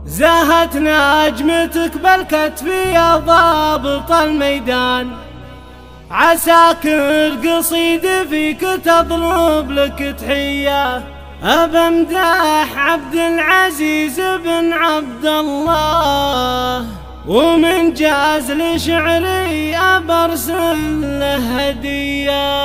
زاهت نجمتك بالكتف يا ضابط الميدان، عساكر قصيد فيك تضرب لك تحية. أبمدح عبد العزيز بن عبد الله، ومن جاز لشعري أبرسل له هدية.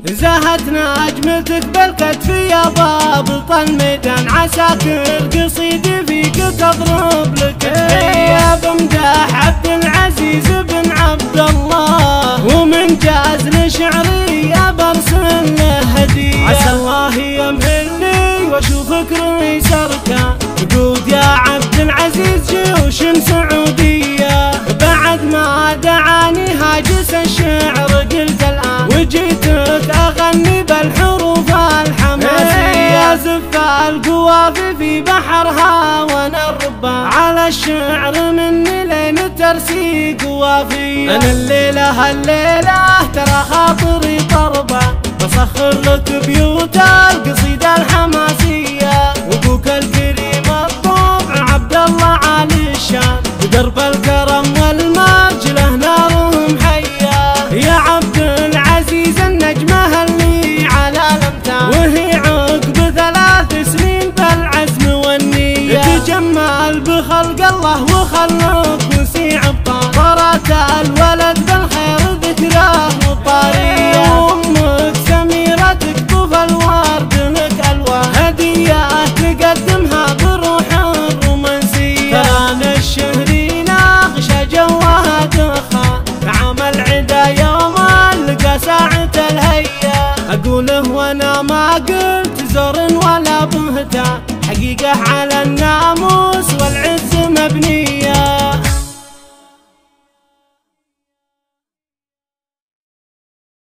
زاهت نجمتك بالكتف يا ضابط الميدان، عساكر قصيد فيك تضرب لك تحية. بمدح عبد العزيز بن عبد الله، ومن جاز لشعري أبرسل له هدية. عسى الله يمهلني واشوفك رئيس أركان، تقود يا عبد العزيز جيوش سعودية. بعد ما دعاني هاجس الشعر قلت الآن، وجيتك أغني بالحروف الحماسية. زف القوافي في بحرها وانا الربان، على الشعر مني لين ترسي قوافية. أنا الليلة ترى خاطري طربة، بسخر لك بيوت القصيدة الحماسية. وابوك الكريم الطبع عبد الله عالي الشان، بدرب الكرم والمرجله نارهم حية. يا عبد العزيز النجمة اللي على الامتان، وهي عقب 3 سنين بالعزم والنية. تجمل بخلق الله وخلق وسيع بطان، طرات الولد بالخير ذكراه وطارية. وامك سميرة تقطف الورد لك الوان، هدية تقدمها بروح الرومانسية. ترى الشهري ناقش جوها دخان، عمل عدا يوم لقى ساعة الهية. أقوله وانا ما قلت زور ولا بهتان، حقيقة على الناموس والعز مبني.